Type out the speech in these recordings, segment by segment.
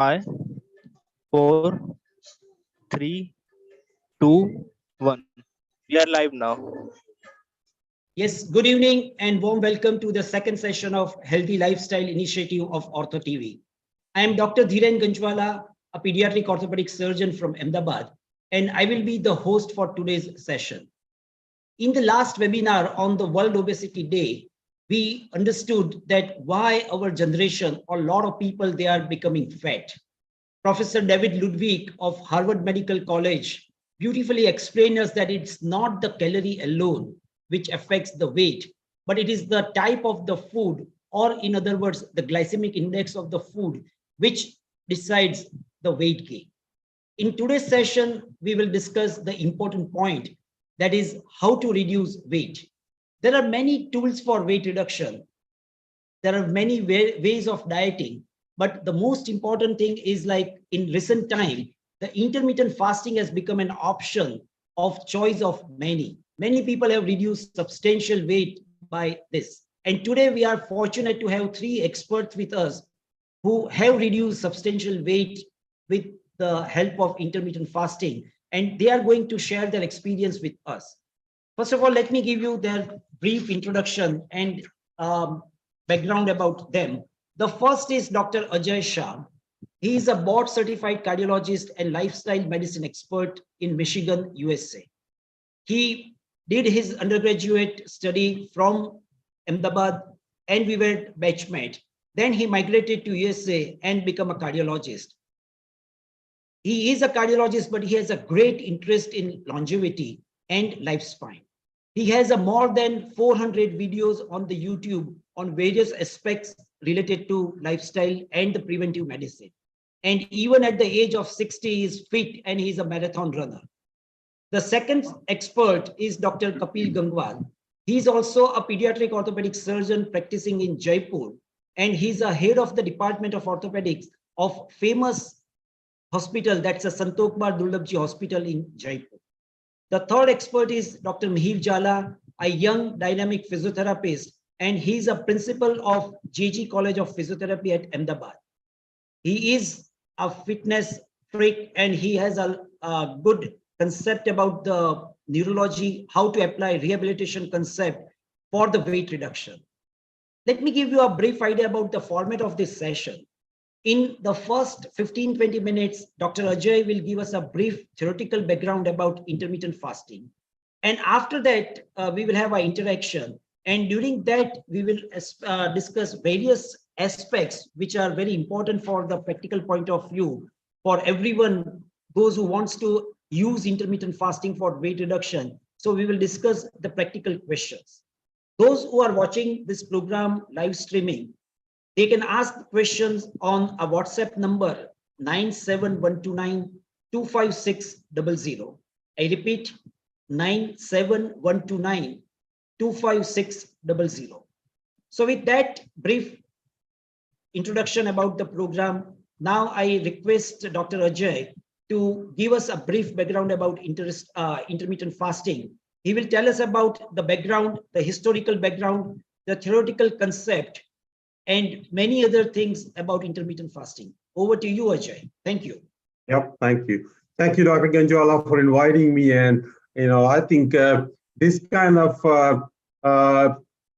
5, 4, 3, 2, 1. We are live now. Yes, good evening and warm welcome to the second session of Healthy Lifestyle Initiative of OrthoTV. I am Dr. Dhiren Ganjwala, a pediatric orthopedic surgeon from Ahmedabad, and I will be the host for today's session. In the last webinar on the World Obesity Day, we understood that why our generation, or a lot of people, they are becoming fat. Professor David Ludwig of Harvard Medical College beautifully explained us that it's not the calorie alone which affects the weight, but it is the type of the food, or in other words, the glycemic index of the food, which decides the weight gain. In today's session, we will discuss the important point, that is how to reduce weight. There are many tools for weight reduction. There are many ways of dieting, but the most important thing is, like in recent time, the intermittent fasting has become an option of choice of many. Many people have reduced substantial weight by this. And today we are fortunate to have three experts with us who have reduced substantial weight with the help of intermittent fasting. And they are going to share their experience with us. First of all, let me give you their brief introduction and background about them. The first is Dr. Aajay Shah. He is a board certified cardiologist and lifestyle medicine expert in Michigan, USA. He did his undergraduate study from Ahmedabad, and we were batchmate. Then he migrated to USA and became a cardiologist. He is a cardiologist, but he has a great interest in longevity and lifespan. He has more than 400 videos on the YouTube on various aspects related to lifestyle and the preventive medicine. And even at the age of 60, he is fit and he's a marathon runner. The second expert is Dr. Kapil Gangwal. He's also a pediatric orthopedic surgeon practicing in Jaipur, and he's a head of the Department of Orthopedics of famous hospital, that's a Santokh Kumar Dullabji Hospital in Jaipur. The third expert is Dr. Jhala, a young dynamic physiotherapist, and he's a principal of JG College of Physiotherapy at Ahmedabad. He is a fitness freak, and he has a good concept about the neurology, how to apply rehabilitation concept for the weight reduction. Let me give you a brief idea about the format of this session. In the first 15-20 minutes, Dr. Aajay will give us a brief theoretical background about intermittent fasting. And after that, we will have an interaction. And during that, we will discuss various aspects which are very important for the practical point of view for everyone, those who wants to use intermittent fasting for weight reduction. So we will discuss the practical questions. Those who are watching this program live streaming, they can ask questions on a WhatsApp number 97129-25600. I repeat, 97129-25600. So with that brief introduction about the program, now I request Dr. Aajay to give us a brief background about intermittent fasting. He will tell us about the background, the historical background, the theoretical concept, and many other things about intermittent fasting. Over to you, Aajay. Thank you. Yep, thank you. Thank you, Dr. Ganjwala, for inviting me. And, I think this kind of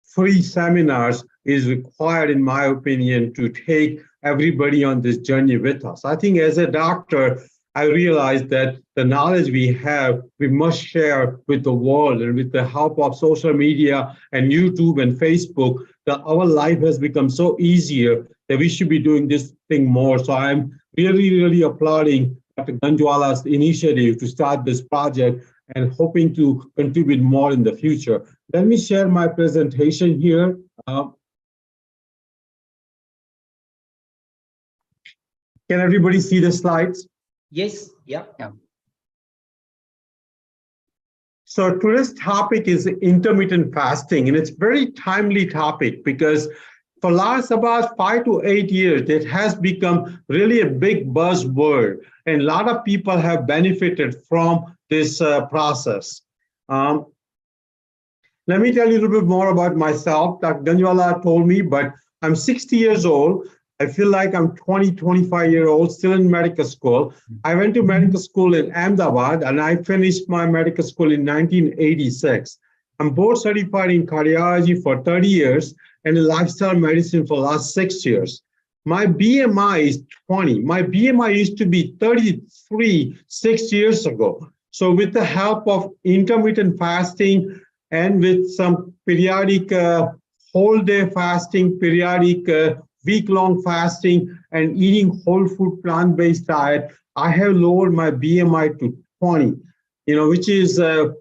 free seminars is required, in my opinion, to take everybody on this journey with us. I think as a doctor, I realized that the knowledge we have, we must share with the world, and with the help of social media and YouTube and Facebook, that our life has become so easier that we should be doing this thing more. So I'm really, really applauding Dr. Ganjwala's initiative to start this project and hoping to contribute more in the future. Let me share my presentation here. Can everybody see the slides? Yes, yeah. So today's topic is intermittent fasting, and it's a very timely topic because for last about 5 to 8 years, it has become really a big buzzword, and a lot of people have benefited from this process. Let me tell you a little bit more about myself. Dr. Ganjwala told me, but I'm 60 years old. I feel like I'm 20, 25-year-old, still in medical school. I went to medical school in Ahmedabad, and I finished my medical school in 1986. I'm board certified in cardiology for 30 years and in lifestyle medicine for the last 6 years. My BMI is 20. My BMI used to be 33 6 years ago. So with the help of intermittent fasting and with some periodic whole day fasting, periodic week-long fasting, and eating whole food plant-based diet, I have lowered my BMI to 20, which is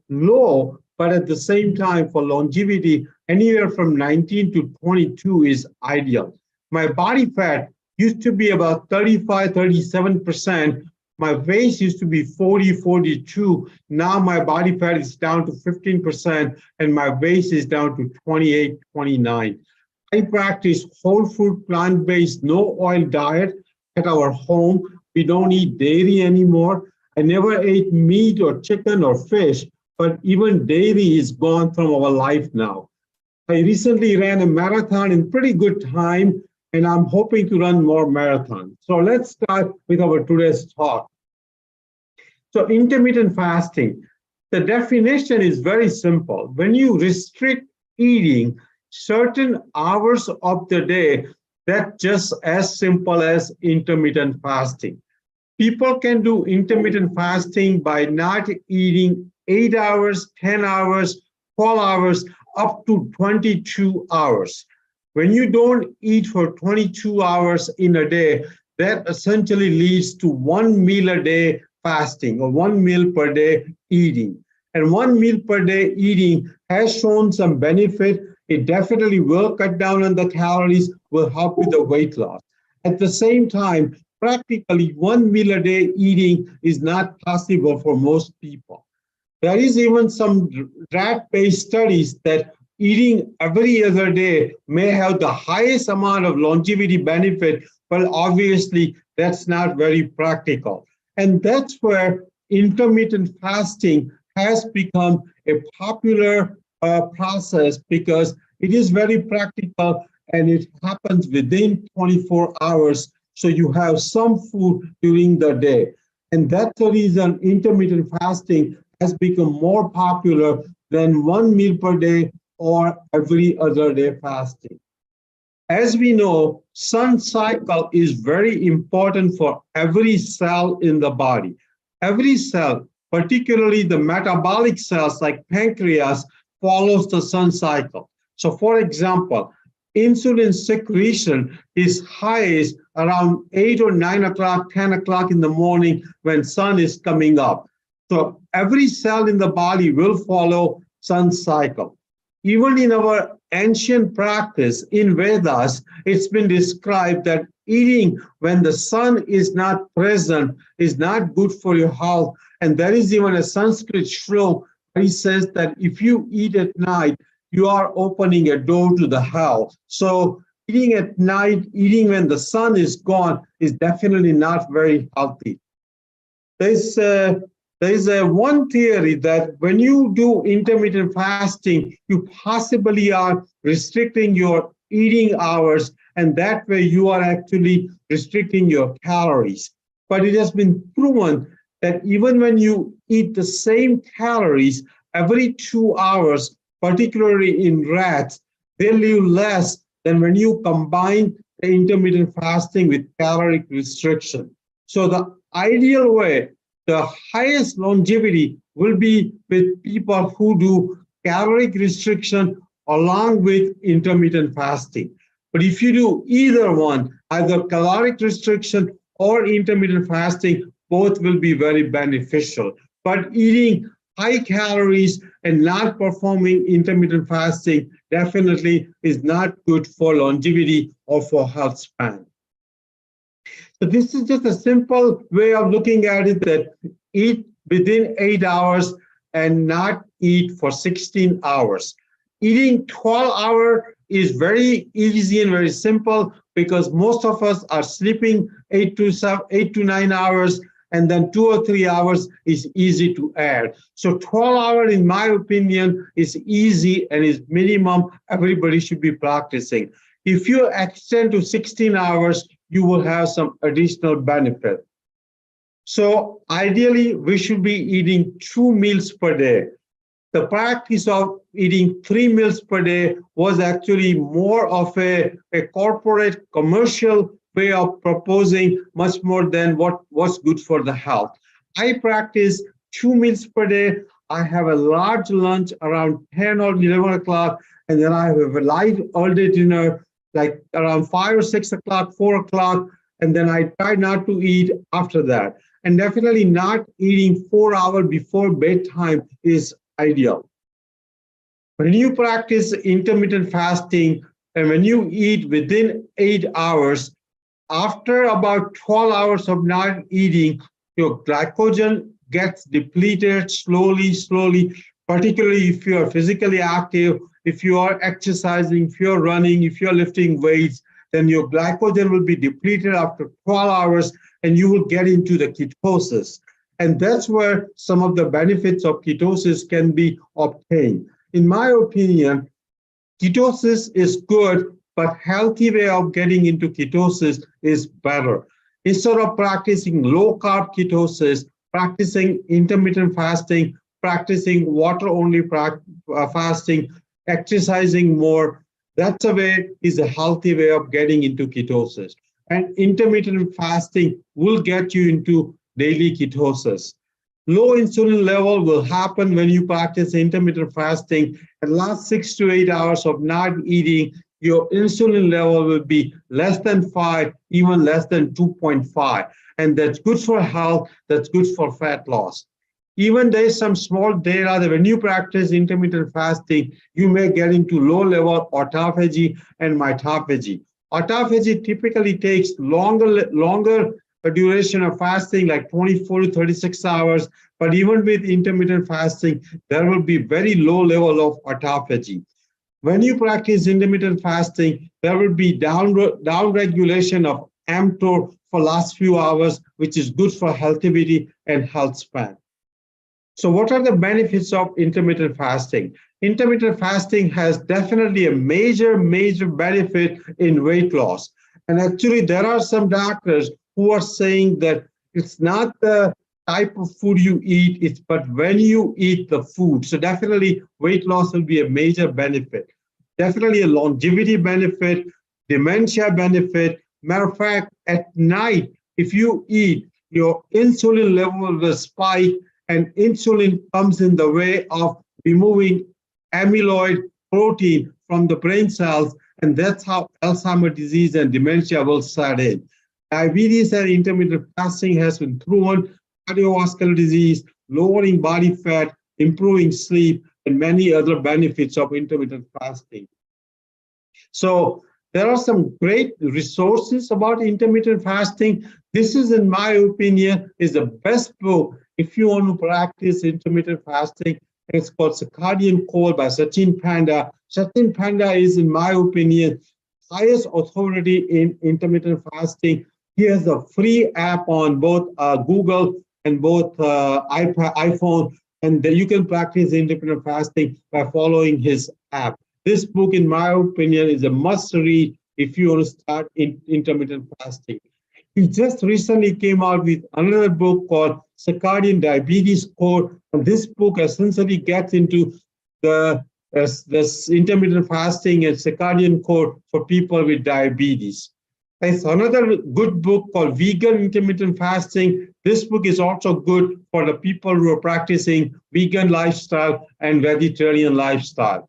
low, but at the same time for longevity, anywhere from 19 to 22 is ideal. My body fat used to be about 35, 37%. My waist used to be 40, 42. Now my body fat is down to 15% and my waist is down to 28, 29. I practice whole food, plant-based, no oil diet at our home. We don't eat dairy anymore. I never ate meat or chicken or fish, but even dairy is gone from our life now. I recently ran a marathon in pretty good time, and I'm hoping to run more marathons. So let's start with our today's talk. So intermittent fasting, the definition is very simple. When you restrict eating certain hours of the day, that's just as simple as intermittent fasting. People can do intermittent fasting by not eating 8 hours, 10 hours, 12 hours, up to 22 hours. When you don't eat for 22 hours in a day, that essentially leads to 1 meal a day fasting or 1 meal per day eating. And 1 meal per day eating has shown some benefit. It definitely will cut down on the calories, will help with the weight loss. At the same time, practically 1 meal a day eating is not possible for most people. There is even some rat-based studies that eating every other day may have the highest amount of longevity benefit, but obviously that's not very practical. And that's where intermittent fasting has become a popular process because it is very practical and it happens within 24 hours. So you have some food during the day. And that's the reason intermittent fasting has become more popular than 1 meal per day or every other day fasting. As we know, sun cycle is very important for every cell in the body. Every cell, particularly the metabolic cells like pancreas, follows the sun cycle. So for example, insulin secretion is highest around 8 or 9 o'clock, 10 o'clock in the morning when sun is coming up. So every cell in the body will follow sun cycle. Even in our ancient practice in Vedas, it's been described that eating when the sun is not present is not good for your health. And there is even a Sanskrit shlok where he says that if you eat at night, you are opening a door to the hell. So eating at night, eating when the sun is gone is definitely not very healthy. There's one theory that when you do intermittent fasting, you possibly are restricting your eating hours, and that way you are actually restricting your calories. But it has been proven that even when you eat the same calories every 2 hours, particularly in rats, they live less than when you combine the intermittent fasting with caloric restriction. So the ideal way, the highest longevity will be with people who do caloric restriction along with intermittent fasting. But if you do either one, either caloric restriction or intermittent fasting, both will be very beneficial. But eating high calories and not performing intermittent fasting definitely is not good for longevity or for health span. So this is just a simple way of looking at it, that eat within 8 hours and not eat for 16 hours. Eating 12 hours is very easy and very simple because most of us are sleeping 8 to 9 hours, and then 2 or 3 hours is easy to add. So 12 hours, in my opinion, is easy and is minimum everybody should be practicing. If you extend to 16 hours, you will have some additional benefit. So ideally, we should be eating 2 meals per day. The practice of eating 3 meals per day was actually more of a corporate commercial way of proposing much more than what was good for the health. I practice 2 meals per day. I have a large lunch around 10 or 11 o'clock, and then I have a light all day dinner like around 5 or 6 o'clock, 4 o'clock, and then I try not to eat after that. And definitely not eating 4 hours before bedtime is ideal. When you practice intermittent fasting and when you eat within 8 hours, after about 12 hours of not eating, your glycogen gets depleted slowly, particularly if you are physically active, if you are exercising, if you're running, if you're lifting weights, then your glycogen will be depleted after 12 hours and you will get into the ketosis. And that's where some of the benefits of ketosis can be obtained. In my opinion, ketosis is good, but healthy way of getting into ketosis is better. Instead of practicing low-carb ketosis, practicing intermittent fasting, practicing water-only fasting, exercising more, that's a way, is a healthy way of getting into ketosis. And intermittent fasting will get you into daily ketosis. Low insulin level will happen when you practice intermittent fasting. And last 6 to 8 hours of not eating, your insulin level will be less than 5, even less than 2.5. And that's good for health, that's good for fat loss. Even there's some small data that when you practice intermittent fasting, you may get into low level autophagy and mitophagy. Autophagy typically takes longer duration of fasting, like 24 to 36 hours. But even with intermittent fasting, there will be very low level of autophagy. When you practice intermittent fasting, there will be down regulation of mTOR for last few hours, which is good for healthivity and health span. So what are the benefits of intermittent fasting? Intermittent fasting has definitely a major benefit in weight loss. And actually, there are some doctors who are saying that it's not the type of food you eat, but when you eat the food. So definitely weight loss will be a major benefit. Definitely a longevity benefit, dementia benefit. Matter of fact, at night, if you eat, your insulin level will spike, and insulin comes in the way of removing amyloid protein from the brain cells, and that's how Alzheimer's disease and dementia will set in. Diabetes and intermittent fasting has been proven, cardiovascular disease, lowering body fat, improving sleep, and many other benefits of intermittent fasting. So there are some great resources about intermittent fasting. This is, in my opinion, is the best book if you want to practice intermittent fasting. It's called Circadian Code by Sachin Panda. Sachin Panda is, in my opinion, highest authority in intermittent fasting. He has a free app on both Google and both iPhone, and you can practice intermittent fasting by following his app. This book, in my opinion, is a must-read if you want to start intermittent fasting. He just recently came out with another book called Circadian Diabetes Code, and this book essentially gets into this intermittent fasting and circadian code for people with diabetes. There's another good book called Vegan Intermittent Fasting. This book is also good for the people who are practicing vegan lifestyle and vegetarian lifestyle.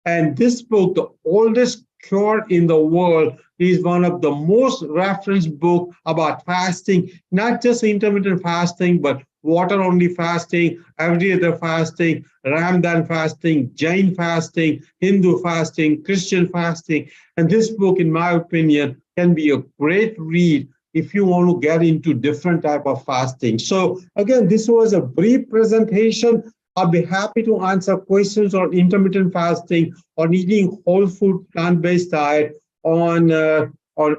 And this book, the oldest cure in the world, is one of the most referenced books about fasting, not just intermittent fasting, but water-only fasting, every other fasting, Ramadan fasting, Jain fasting, Hindu fasting, Christian fasting. And this book, in my opinion, can be a great read if you want to get into different type of fasting. So again, this was a brief presentation. I'll be happy to answer questions on intermittent fasting, on eating whole food plant-based diet, on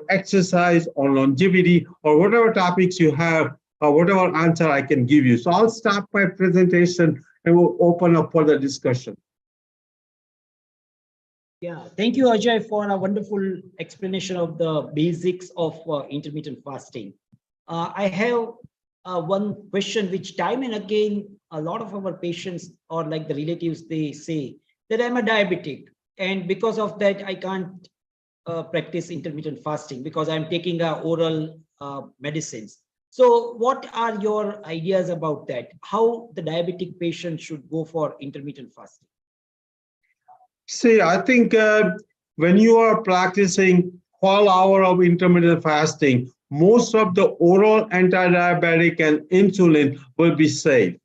exercise, on longevity, or whatever topics you have, or whatever answer I can give you. So I'll stop my presentation and we'll open up for the discussion. Yeah, thank you, Ajay, for a wonderful explanation of the basics of intermittent fasting. I have one question which time and again, a lot of our patients or like the relatives, they say that I'm a diabetic. And because of that, I can't practice intermittent fasting because I'm taking oral medicines. So what are your ideas about that? How the diabetic patient should go for intermittent fasting? See, I think when you are practicing 12 hours of intermittent fasting, most of the oral anti-diabetic and insulin will be safe.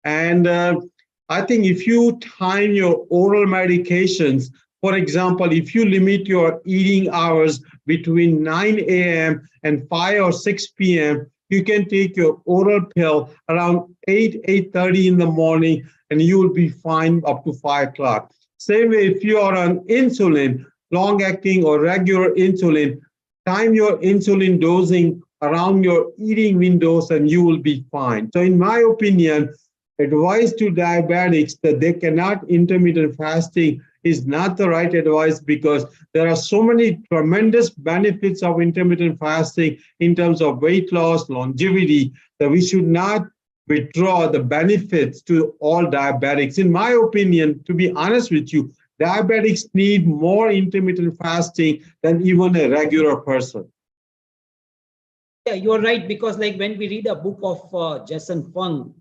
And I think if you time your oral medications, for example, if you limit your eating hours between 9 a.m. and 5 or 6 p.m., you can take your oral pill around 8:30 in the morning, and you will be fine up to 5 o'clock. Same way, if you are on insulin, long-acting or regular insulin, time your insulin dosing around your eating windows and you will be fine. So in my opinion, advice to diabetics that they cannot intermittent fasting is not the right advice, because there are so many tremendous benefits of intermittent fasting in terms of weight loss, longevity, that we should not withdraw the benefits to all diabetics. In my opinion, to be honest with you, diabetics need more intermittent fasting than even a regular person. Yeah, you're right, because like when we read a book of Jason Fung,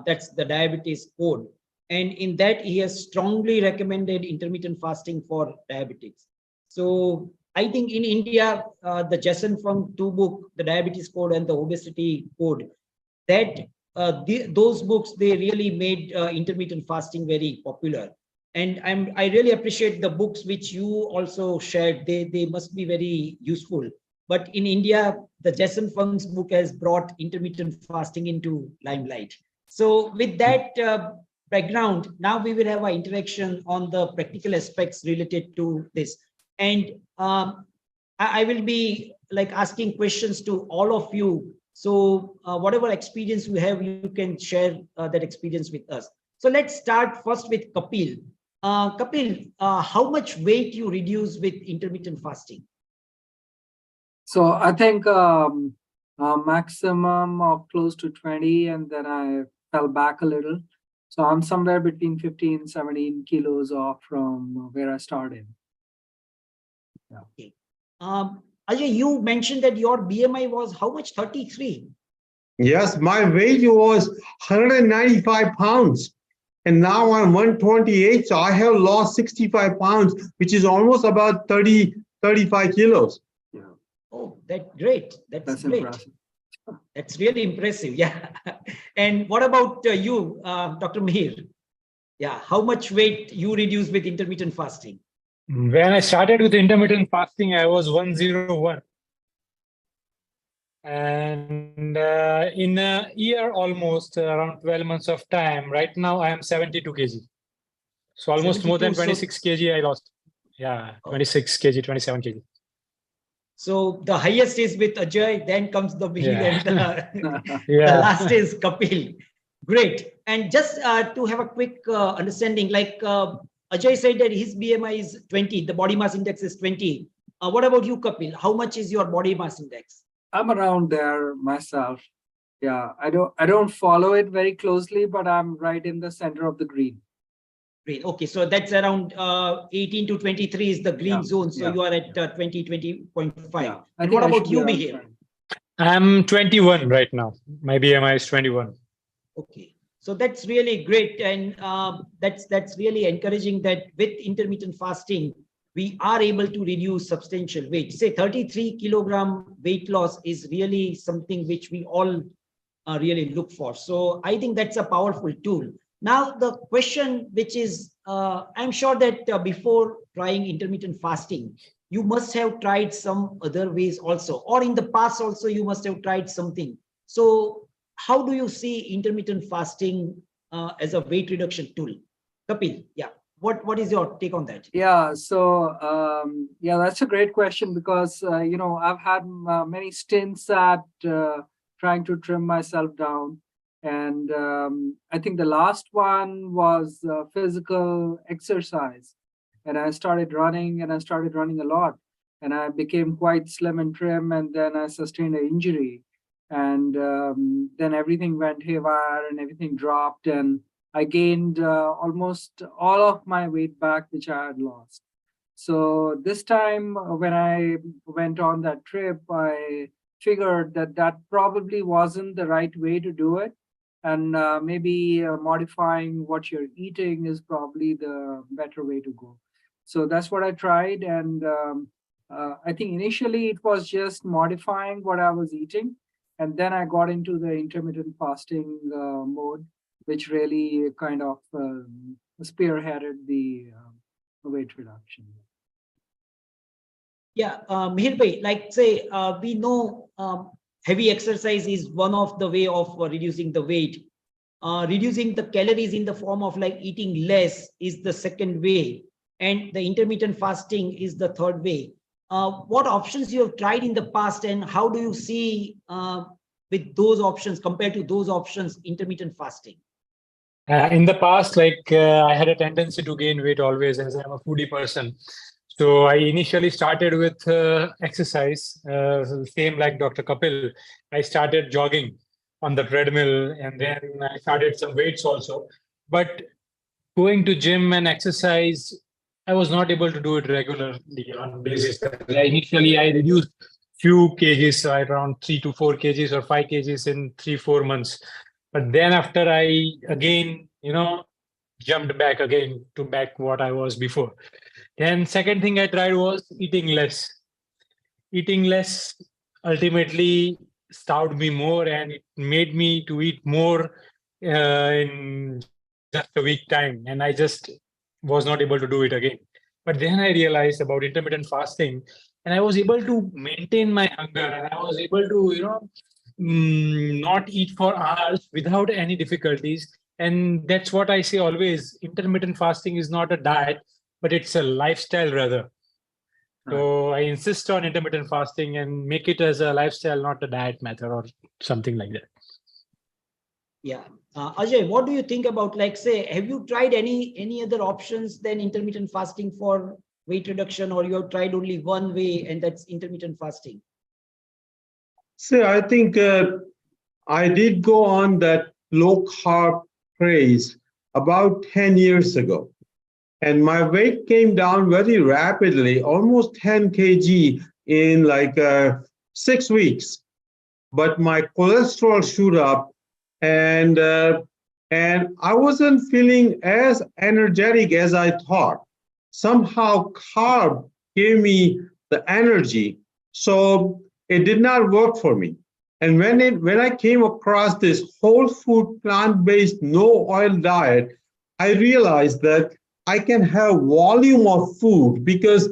that's the diabetes code, and in that he has strongly recommended intermittent fasting for diabetics. So I think in India, the Jason Fung two book, the diabetes code and the obesity code, that those books, they really made intermittent fasting very popular. And I really appreciate the books which you also shared. They must be very useful. But in India, the Jason Fung's book has brought intermittent fasting into limelight. So with that background, now we will have an interaction on the practical aspects related to this. And I will be like asking questions to all of you. So whatever experience you have, you can share that experience with us. So let's start first with Kapil. Kapil, how much weight you reduce with intermittent fasting? So I think a maximum of close to 20, and then I fell back a little. So I'm somewhere between 15, 17 kilos off from where I started. Yeah. Okay. Ajay, you mentioned that your BMI was how much? 33? Yes, my weight was 195 pounds. And now I'm 128. So I have lost 65 pounds, which is almost about 35 kilos. Yeah. Oh, that's great. That's great. Impressive. That's really impressive. Yeah. And what about you, Dr. Mihir? Yeah. How much weight you reduced with intermittent fasting? When I started with intermittent fasting, I was 101. And in a year, almost around 12 months of time, right now I am 72 kg. So almost more than 26 kg I lost. Yeah, 26 kg, 27 kg. So the highest is with Ajay, then comes the Mihir, and Yeah. the last is Kapil. Great. And just to have a quick understanding, like Ajay said that his BMI is 20, the body mass index is 20. What about you, Kapil? How much is your body mass index? I'm around there myself. Yeah, I don't follow it very closely, but I'm right in the center of the green. Green. Okay, so that's around 18 to 23 is the green zone. So you are at 20, 20.5. Yeah. And what about you, Mihir? I'm 21 right now. My BMI is 21. Okay, so that's really great, and that's really encouraging that with intermittent fasting we are able to reduce substantial weight. Say 33 kilogram weight loss is really something which we all really look for. So I think that's a powerful tool. Now the question, which is I'm sure that before trying intermittent fasting, you must have tried some other ways also, or in the past also you must have tried something. So how do you see intermittent fasting as a weight reduction tool? Kapil, yeah, what is your take on that? Yeah, so yeah, that's a great question, because I've had many stints at trying to trim myself down, and I think the last one was physical exercise, and I started running, and I started running a lot, and I became quite slim and trim, and then I sustained an injury, and then everything went haywire and everything dropped, and I gained almost all of my weight back, which I had lost. So this time when I went on that trip, I figured that that probably wasn't the right way to do it. And maybe modifying what you're eating is probably the better way to go. So that's what I tried. And I think initially it was just modifying what I was eating. And then I got into the intermittent fasting mode, which really kind of spearheaded the weight reduction. Yeah, Mihirdev, like say, we know heavy exercise is one of the way of reducing the weight. Reducing the calories in the form of like eating less is the second way, and the intermittent fasting is the third way. What options you have tried in the past, and how do you see with those options compared to those options, intermittent fasting? In the past, I had a tendency to gain weight always, as I'm a foodie person. So I initially started with exercise, same like Dr. Kapil. I started jogging on the treadmill, and then I started some weights also. But going to gym and exercise, I was not able to do it regularly on basis. Initially, I reduced few kgs, around 3 to 4 kgs or 5 kgs in 3-4 months. But then after I again, jumped back again to back what I was before. Then second thing I tried was eating less. Eating less ultimately starved me more, and it made me to eat more in just a week time. And I just was not able to do it again. But then I realized about intermittent fasting, and I was able to maintain my hunger, and I was able to, not eat for hours without any difficulties. And that's what I say always, intermittent fasting is not a diet, but it's a lifestyle rather. So I insist on intermittent fasting and make it as a lifestyle, not a diet method or something like that. Yeah. Aajay, what do you think about, like, say, have you tried any other options than intermittent fasting for weight reduction, or you have tried only one way, and that's intermittent fasting? So I think I did go on that low carb craze about 10 years ago. And my weight came down very rapidly, almost 10 kg in like 6 weeks. But my cholesterol shoot up, and I wasn't feeling as energetic as I thought. Somehow carb gave me the energy, so it did not work for me. And when I came across this whole food, plant-based, no oil diet, I realized that I can have volume of food, because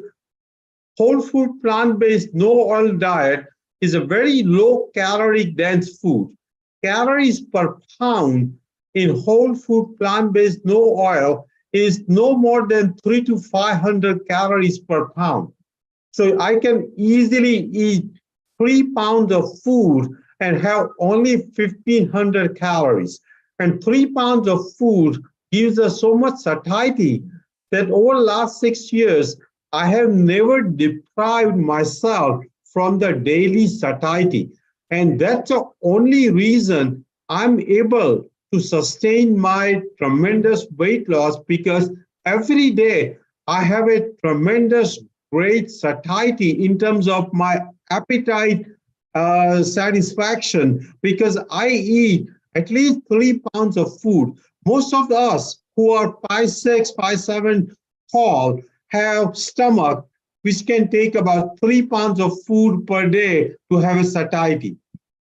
whole food, plant-based, no oil diet is a very low calorie dense food. Calories per pound in whole food, plant-based, no oil is no more than 300 to 500 calories per pound. So I can easily eat 3 pounds of food and have only 1,500 calories. And 3 pounds of food gives us so much satiety that over the last 6 years, I have never deprived myself from the daily satiety. And that's the only reason I'm able to sustain my tremendous weight loss, because every day I have a tremendous great satiety in terms of my appetite satisfaction, because I eat at least 3 pounds of food. Most of us who are 5'6", 5'7" tall have stomach which can take about 3 pounds of food per day to have a satiety.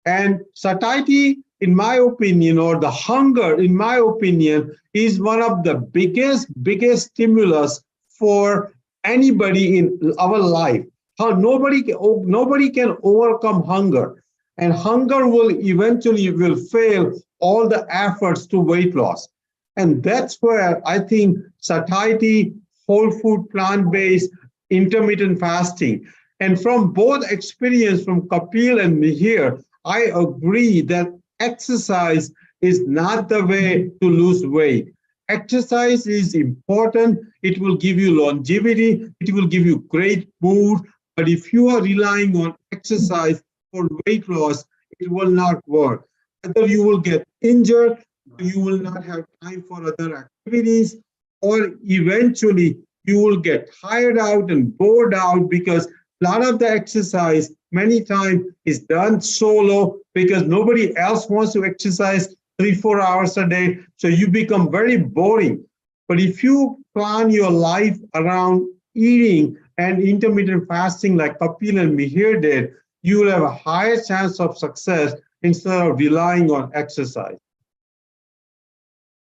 And satiety, in my opinion, or the hunger, in my opinion, is one of the biggest stimulus for anybody in our life. How nobody can overcome hunger, and hunger will eventually fail all the efforts to weight loss. And that's where I think satiety, whole food, plant-based, intermittent fasting, and from both experience from Kapil and Mihir, I agree that exercise is not the way to lose weight. exercise is important. It will give you longevity. It will give you great mood. But if you are relying on exercise for weight loss, it will not work. Either you will get injured, or you will not have time for other activities, or eventually you will get tired out and bored out because a lot of the exercise many times is done solo because nobody else wants to exercise 3-4 hours a day. So you become very boring. But if you plan your life around eating and intermittent fasting like Kapil and Mihir did, you will have a higher chance of success instead of relying on exercise.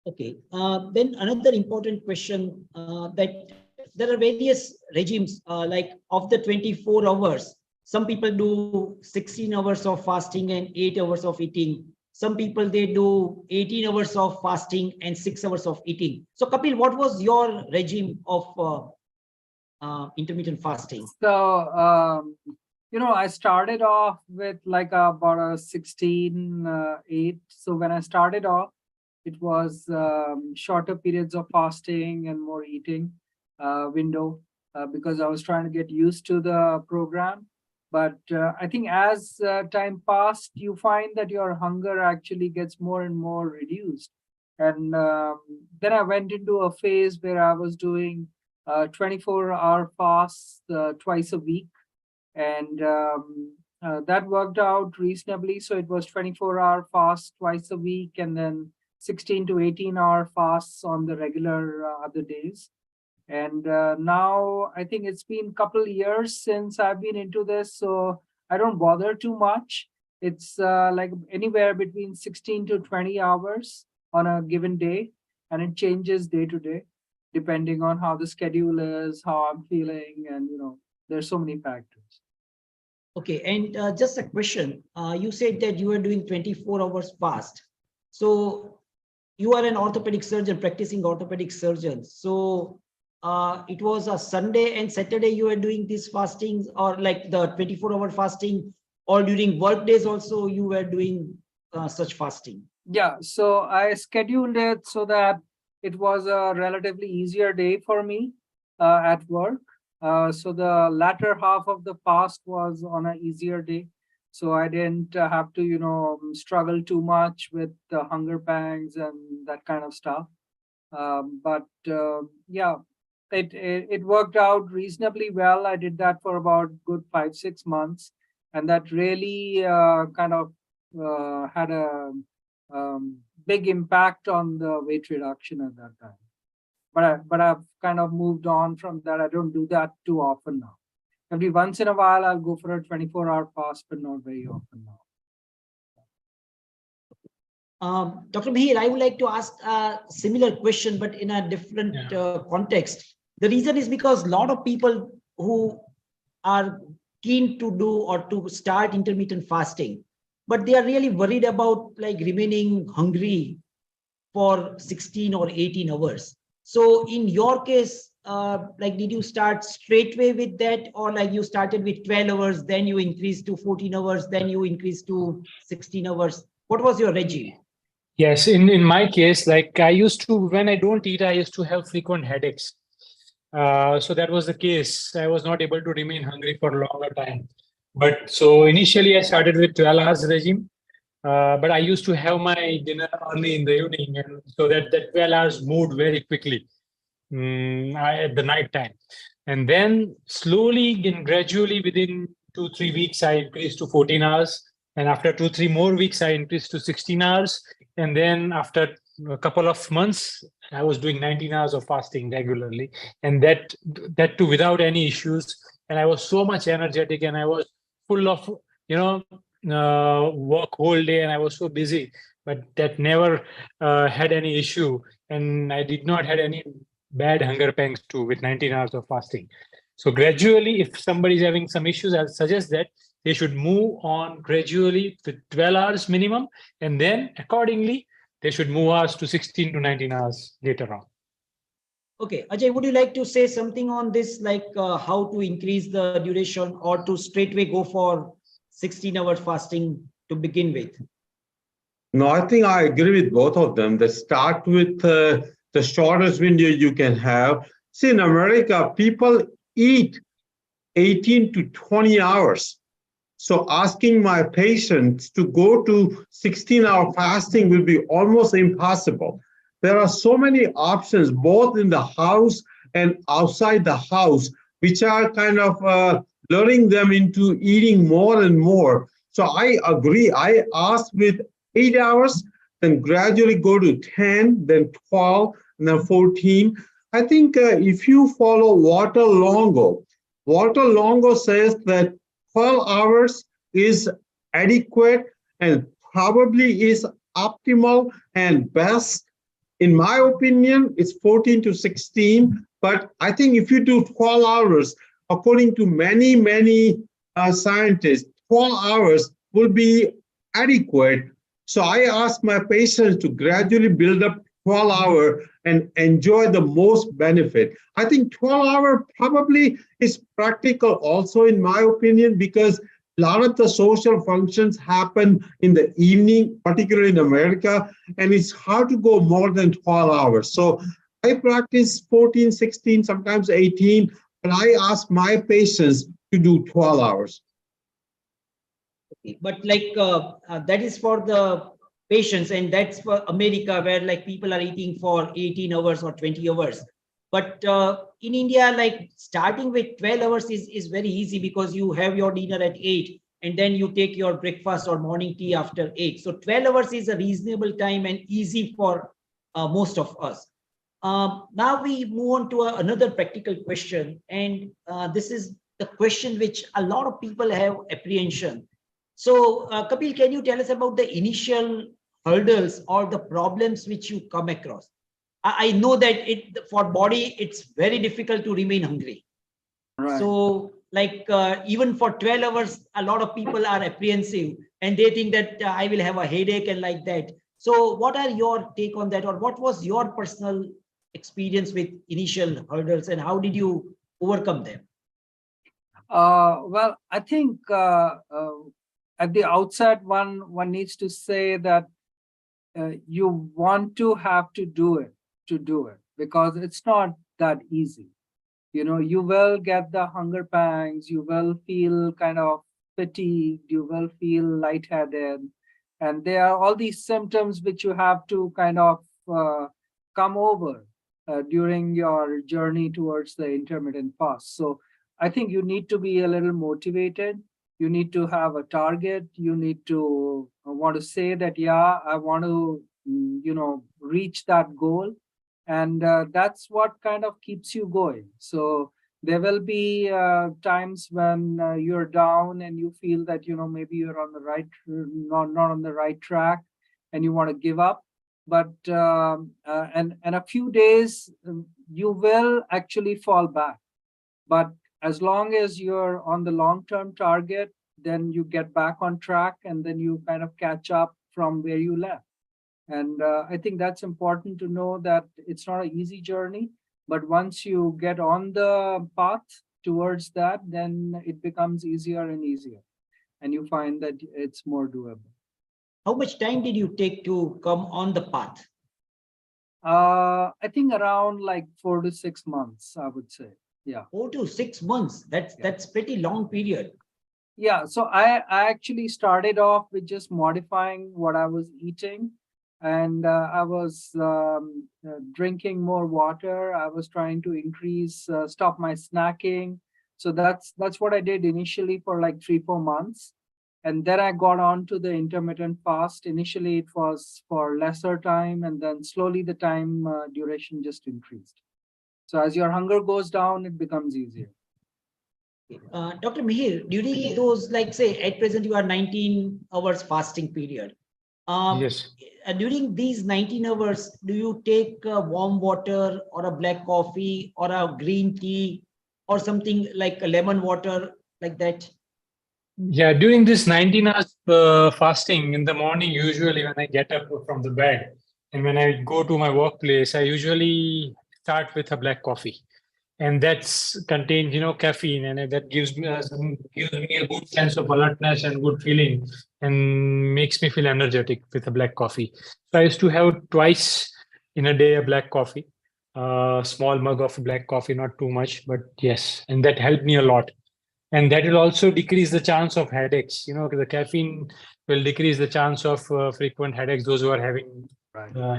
Okay, then another important question that there are various regimes like of the 24 hours. Some people do 16 hours of fasting and 8 hours of eating. Some people, they do 18 hours of fasting and 6 hours of eating. So Kapil, what was your regime of intermittent fasting? So, I started off with like about a 16-8. So when I started off, it was shorter periods of fasting and more eating window because I was trying to get used to the program. But I think as time passed, you find that your hunger actually gets more and more reduced. And then I went into a phase where I was doing 24-hour fasts twice a week. And that worked out reasonably. So it was 24-hour fast twice a week and then 16 to 18-hour fasts on the regular other days. And now I think it's been a couple of years since I've been into this, so I don't bother too much. It's like anywhere between 16 to 20 hours on a given day, and it changes day to day, depending on how the schedule is, how I'm feeling, and there's so many factors. Okay, and just a question. You said that you were doing 24 hours fast. So you are an orthopedic surgeon, practicing orthopedic surgeon. So it was a Sunday and Saturday you were doing these fastings, or like the 24-hour fasting, or during work days also you were doing such fasting? Yeah, so I scheduled it so that it was a relatively easier day for me at work. So the latter half of the fast was on an easier day. So I didn't have to, struggle too much with the hunger pangs and that kind of stuff. But yeah, it worked out reasonably well. I did that for about good 5-6 months, and that really kind of had a big impact on the weight reduction at that time. But I've kind of moved on from that. I don't do that too often now. Every once in a while, I'll go for a 24-hour fast, but not very often now. Dr. Mihir, I would like to ask a similar question, but in a different context. The reason is because a lot of people who are keen to do or to start intermittent fasting, but they are really worried about like remaining hungry for 16 or 18 hours. So in your case, like did you start straight away with that, or like you started with 12 hours, then you increased to 14 hours, then you increased to 16 hours? What was your regime? Yes, in my case, like I used to, when I don't eat, I used to have frequent headaches. So that was the case. I was not able to remain hungry for a longer time. But so initially I started with 12 hours regime. But I used to have my dinner early in the evening, and so that 12 hours moved very quickly at the night time. And then slowly and gradually within 2-3 weeks, I increased to 14 hours. And after 2-3 more weeks, I increased to 16 hours. And then after a couple of months, I was doing 19 hours of fasting regularly, and that too without any issues. And I was so much energetic, and I was full of work whole day, and I was so busy, but that never had any issue, and I did not had any bad hunger pangs too with 19 hours of fasting. So gradually, if somebody is having some issues, I'll suggest that they should move on gradually with 12 hours minimum, and then accordingly they should move hours to 16 to 19 hours later on. Okay, Ajay, would you like to say something on this, like how to increase the duration or to straightway go for 16-hour fasting to begin with? No, I think I agree with both of them. They start with the shortest window you can have. See, in America, people eat 18 to 20 hours. So asking my patients to go to 16-hour fasting will be almost impossible. There are so many options, both in the house and outside the house, which are kind of luring them into eating more and more. So I agree. I asked with 8 hours, then gradually go to 10, then 12, and then 14. I think if you follow Walter Longo says that 12 hours is adequate and probably is optimal and best. In my opinion, it's 14 to 16. But I think if you do 12 hours, according to many scientists, 12 hours will be adequate. So I ask my patients to gradually build up 12 hours and enjoy the most benefit. I think 12 hours probably is practical also, in my opinion, because a lot of the social functions happen in the evening, particularly in America, and it's hard to go more than 12 hours. So I practice 14, 16, sometimes 18, but I ask my patients to do 12 hours. But like that is for the patients, and that's for America, where like people are eating for 18 hours or 20 hours. But in India, like starting with 12 hours is very easy, because you have your dinner at 8 and then you take your breakfast or morning tea after 8. So 12 hours is a reasonable time and easy for most of us. Now we move on to another practical question, and this is the question which a lot of people have apprehension. So Kapil, can you tell us about the initial hurdles or the problems which you come across? I know that for body, it's very difficult to remain hungry. Right. So like even for 12 hours, a lot of people are apprehensive and they think that I will have a headache and like that. So what are your take on that, or what was your personal experience with initial hurdles and how did you overcome them? Well, I think at the outset, one needs to say that you want to have to do it, because it's not that easy. You know, you will get the hunger pangs, you will feel kind of fatigued, you will feel lightheaded, and there are all these symptoms which you have to kind of come over during your journey towards the intermittent fast. So I think you need to be a little motivated. You need to have a target. You need to want to say that, yeah, I want to, reach that goal. And that's what kind of keeps you going. So there will be times when you're down and you feel that, maybe you're on the right, not on the right track, and you want to give up. But and a few days you will actually fall back. But as long as you're on the long-term target, then you get back on track and then you kind of catch up from where you left. And I think that's important to know, that it's not an easy journey, but once you get on the path towards that, then it becomes easier and easier. And you find that it's more doable. How much time did you take to come on the path? I think around like 4 to 6 months, I would say. Yeah. 4 to 6 months. That's pretty long period. Yeah. So I actually started off with just modifying what I was eating. And I was drinking more water. I was trying to stop my snacking. So that's what I did initially for like 3-4 months. And then I got on to the intermittent fast. Initially, it was for lesser time, and then slowly the time duration just increased. So as your hunger goes down, it becomes easier. Dr. Mihir, during those, like say at present, you are 19 hours fasting period. Yes. During these 19 hours, do you take warm water or a black coffee or a green tea or something like a lemon water like that? Yeah, during this 19 hours fasting in the morning, usually when I get up from the bed and when I go to my workplace, I usually start with a black coffee. And that's contains, caffeine, and that gives me a good sense of alertness and good feeling, and makes me feel energetic with a black coffee. So I used to have twice in a day, a black coffee, small mug of black coffee, not too much, but yes, and that helped me a lot. And that will also decrease the chance of headaches. The caffeine will decrease the chance of frequent headaches, those who are having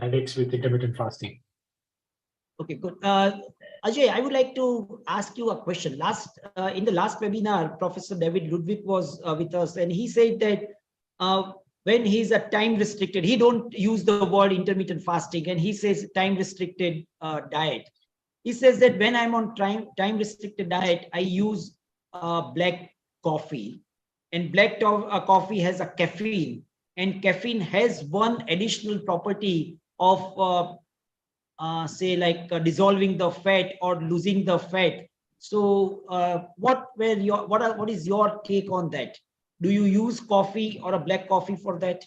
headaches with intermittent fasting. Okay, good. Ajay, I would like to ask you a question. In the last webinar, Professor David Ludwig was with us, and he said that when he's a time restricted, he don't use the word intermittent fasting, and he says time restricted diet. He says that when I'm on time restricted diet, I use black coffee, and black coffee has a caffeine, and caffeine has one additional property of say like dissolving the fat or losing the fat. So what is your take on that? Do you use coffee or a black coffee for that?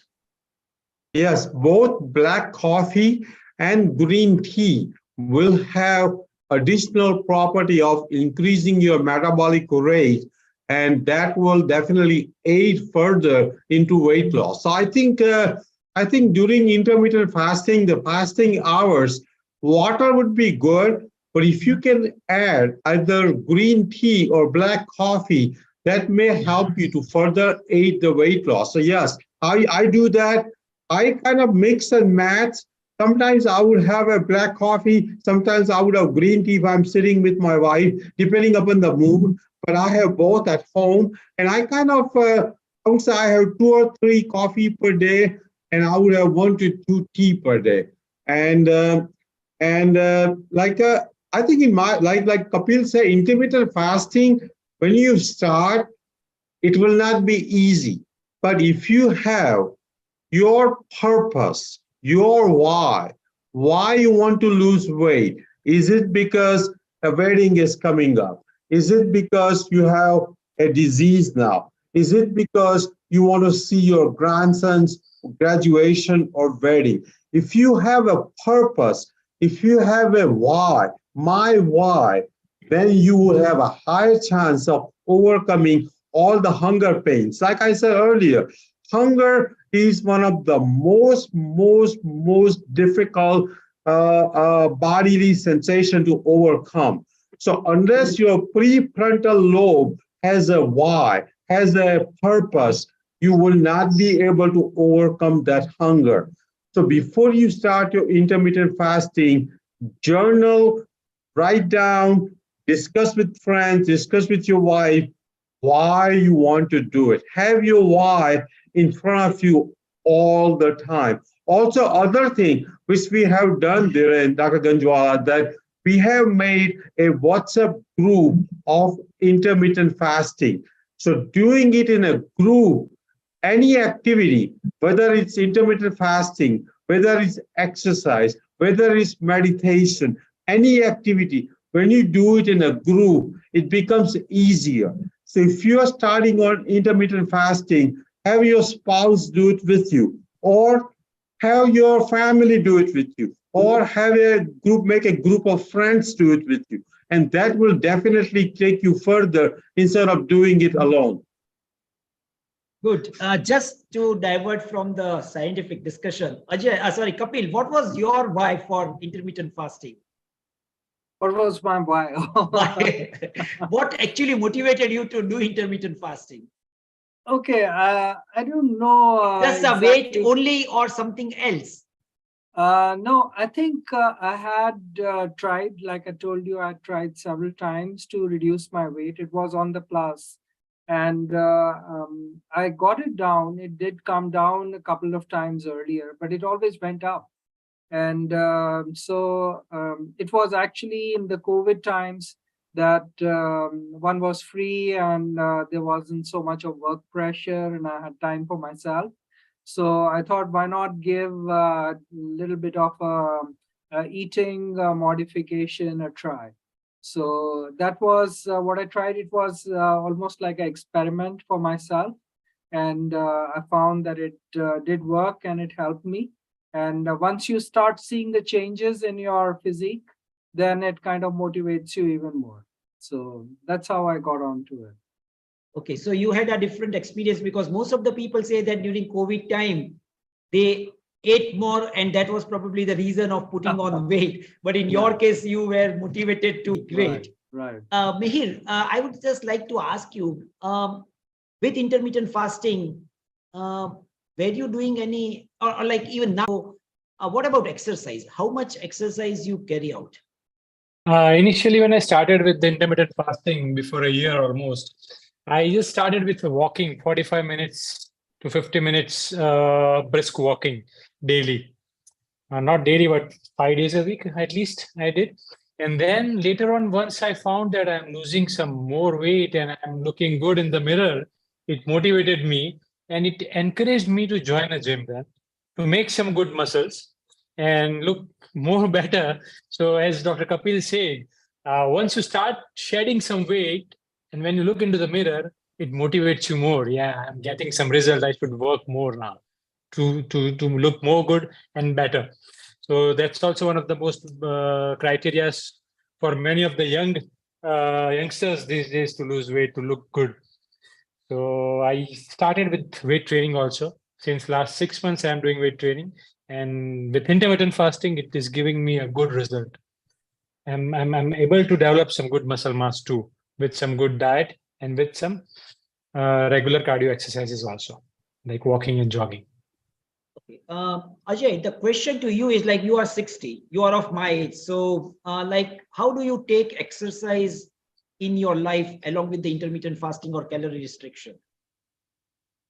Yes, both black coffee and green tea will have additional property of increasing your metabolic rate, and that will definitely aid further into weight loss. So I think during intermittent fasting, the fasting hours, water would be good, but if you can add either green tea or black coffee, that may help you to further aid the weight loss. So yes, I do that. I kind of mix and match. Sometimes I would have a black coffee. Sometimes I would have green tea if I'm sitting with my wife, depending upon the mood. But I have both at home. And I kind of, I would say I have 2 or 3 coffee per day, and I would have 1 to 2 tea per day. And I think in my, like Kapil said, intermittent fasting, when you start, it will not be easy. But if you have your purpose, your why you want to lose weight, is it because a wedding is coming up? Is it because you have a disease now? Is it because you want to see your grandson's graduation or wedding? If you have a purpose, if you have a why, my why, then you will have a higher chance of overcoming all the hunger pains. Like I said earlier, hunger is one of the most difficult bodily sensation to overcome. So unless your prefrontal lobe has a why, has a purpose, you will not be able to overcome that hunger. So before you start your intermittent fasting, journal, write down, discuss with friends, discuss with your wife why you want to do it. Have your why in front of you all the time. Also, other thing which we have done there in Dr. Ganjwala, that we have made a WhatsApp group of intermittent fasting. So doing it in a group, any activity, whether it's intermittent fasting, whether it's exercise, whether it's meditation, any activity, when you do it in a group, it becomes easier. So if you are starting on intermittent fasting, have your spouse do it with you, or have your family do it with you, or have a group, make a group of friends do it with you. And that will definitely take you further instead of doing it alone. Good. Just to divert from the scientific discussion, Kapil, what was your why for intermittent fasting? What was my why? What actually motivated you to do intermittent fasting? Okay, I don't know. Just a weight only or something else? No, I think I had tried, like I told you, I tried several times to reduce my weight. It was on the plus. And I got it down. It did come down a couple of times earlier, but it always went up. And so it was actually in the COVID times that one was free and there wasn't so much of work pressure and I had time for myself. So I thought, why not give a little bit of eating modification a try. So that was what I tried. It was almost like an experiment for myself. And I found that it did work and it helped me. And once you start seeing the changes in your physique, then it kind of motivates you even more. So that's how I got onto it. Okay, so you had a different experience, because most of the people say that during COVID time, they ate more, and that was probably the reason of putting on weight. But in your case, you were motivated to great. Right. Mihir, I would just like to ask you, with intermittent fasting, were you doing any, or like even now, what about exercise? How much exercise you carry out? Initially, when I started with the intermittent fasting before a year almost, I just started with walking 45 minutes to 50 minutes brisk walking daily. Not daily, but 5 days a week at least I did. And then later on, once I found that I'm losing some more weight and I'm looking good in the mirror, it motivated me and it encouraged me to join a gym then to make some good muscles and look more better. So as Dr. Kapil said, once you start shedding some weight and when you look into the mirror, it motivates you more. Yeah, I'm getting some result. I should work more now to look more good and better. So that's also one of the most criteria for many of the youngsters these days to lose weight, to look good. So I started with weight training also. Since last 6 months, I'm doing weight training. And with intermittent fasting, it is giving me a good result. I'm able to develop some good muscle mass too, with some good diet and with some regular cardio exercises also, like walking and jogging. Okay. Ajay, the question to you is, like, you are 60, you are of my age. So like, how do you take exercise in your life along with the intermittent fasting or calorie restriction?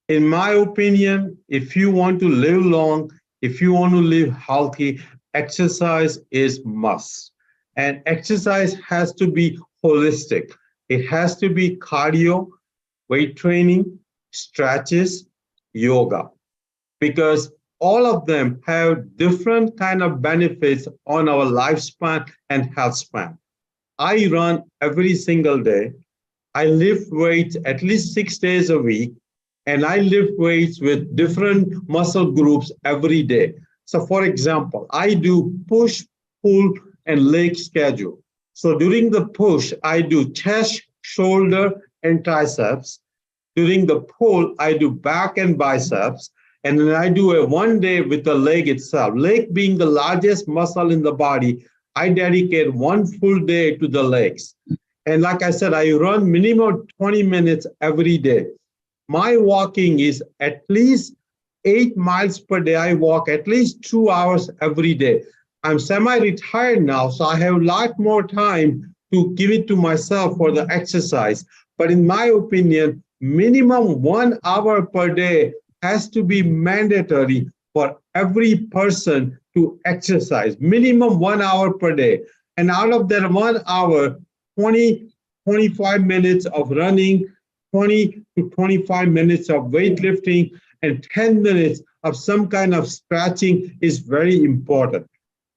In my opinion, if you want to live long, if you want to live healthy, exercise is must. And exercise has to be holistic. It has to be cardio, weight training, stretches, yoga, because all of them have different kind of benefits on our lifespan and health span. I run every single day. I lift weights at least 6 days a week, and I lift weights with different muscle groups every day. So for example, I do push, pull, and leg schedule. So during the push, I do chest, shoulder, and triceps. During the pull, I do back and biceps. And then I do a 1 day with the leg itself. Leg being the largest muscle in the body, I dedicate 1 full day to the legs. And like I said, I run minimum 20 minutes every day. My walking is at least 8 miles per day. I walk at least 2 hours every day. I'm semi-retired now, so I have a lot more time to give it to myself for the exercise. But in my opinion, minimum 1 hour per day has to be mandatory for every person to exercise, minimum 1 hour per day. And out of that 1 hour, 25 minutes of running, 20 to 25 minutes of weightlifting, and 10 minutes of some kind of stretching is very important.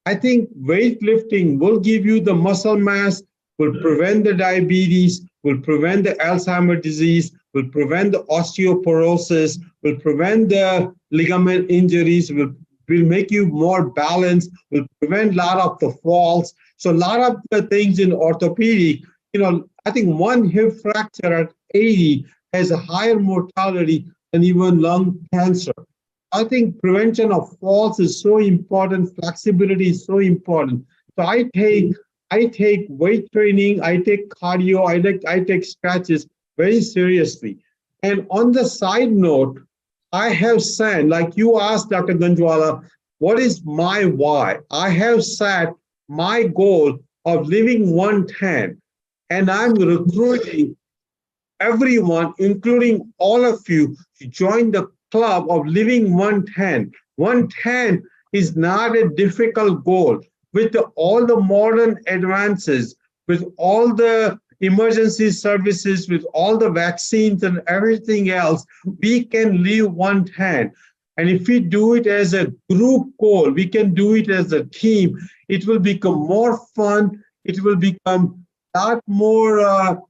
I think weightlifting will give you the muscle mass, will prevent the diabetes, will prevent the Alzheimer's disease, will prevent the osteoporosis, will prevent the ligament injuries, will make you more balanced, will prevent a lot of the falls. So a lot of the things in orthopedic, I think one hip fracture at 80 has a higher mortality than even lung cancer. I think prevention of falls is so important. Flexibility is so important. So I take weight training, I take cardio, I take stretches very seriously. And on the side note, I have said, like you asked, Dr. Ganjwala, what is my why? I have set my goal of living 110, and I'm recruiting everyone, including all of you, to join the club of living 110. 110 is not a difficult goal. With all the modern advances, with all the emergency services, with all the vaccines and everything else, we can live 110. And if we do it as a group goal, we can do it as a team, it will become more fun, it will become a lot more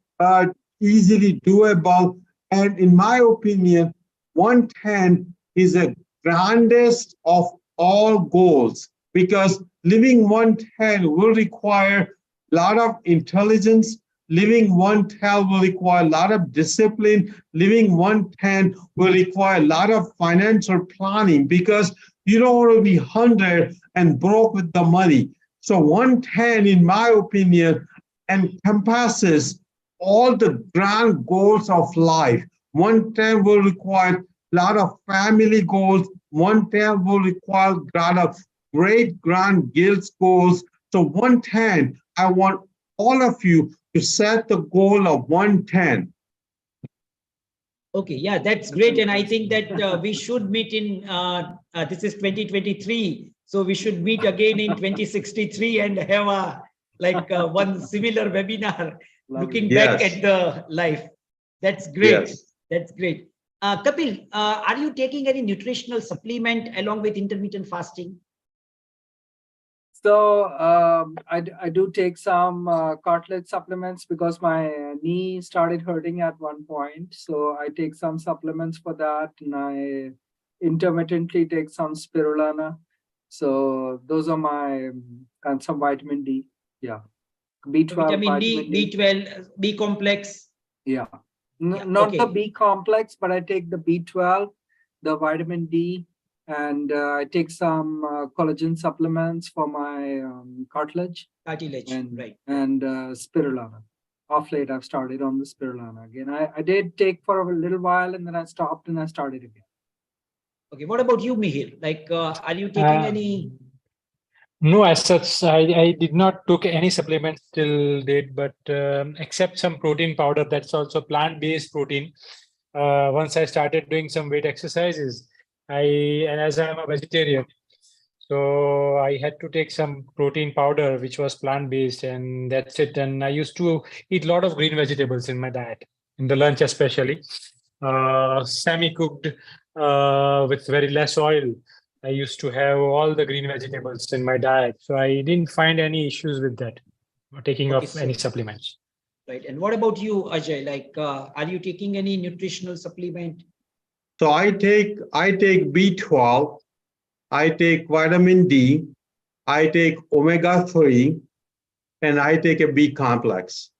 easily doable. And in my opinion, 110 is the grandest of all goals, because living 110 will require a lot of intelligence. Living 110 will require a lot of discipline. Living 110 will require a lot of financial planning, because You don't want to be 100 and broke with the money. So 110, in my opinion, encompasses all the grand goals of life. 110 will require a lot of family goals. 110 will require a lot of great grand guild goals. So 110, I want all of you to set the goal of 110. Okay, yeah, that's great. And I think that we should meet in, this is 2023. So we should meet again in 2063 and have one similar webinar looking back at the life. That's great. Yes. That's great. Kapil, are you taking any nutritional supplement along with intermittent fasting? So I do take some cartilage supplements because my knee started hurting at one point. So I take some supplements for that, and I intermittently take some spirulina. So those are my and some vitamin D. Yeah, B12, Vitamin D, B12, B complex. Yeah, Yeah, not the okay. B complex, but I take the B12, the vitamin D, and I take some collagen supplements for my cartilage. Cartilage, And, right. And spirulina. Off late, I've started on the spirulina again. I did take for a little while, and then I stopped and I started again. Okay, what about you, Mihir? Are you taking any? No, as such, I did not took any supplements till date, but except some protein powder that's also plant-based protein. Once I started doing some weight exercises, and as I'm a vegetarian, so I had to take some protein powder, which was plant-based, and that's it. And I used to eat a lot of green vegetables in my diet, in the lunch especially, semi-cooked with very less oil. I used to have all the green vegetables in my diet. So I didn't find any issues with that, or taking Okay, off any supplements. Right. And what about you, Ajay? Are you taking any nutritional supplement? So I take B12, I take vitamin D, I take omega-3, and I take a B complex.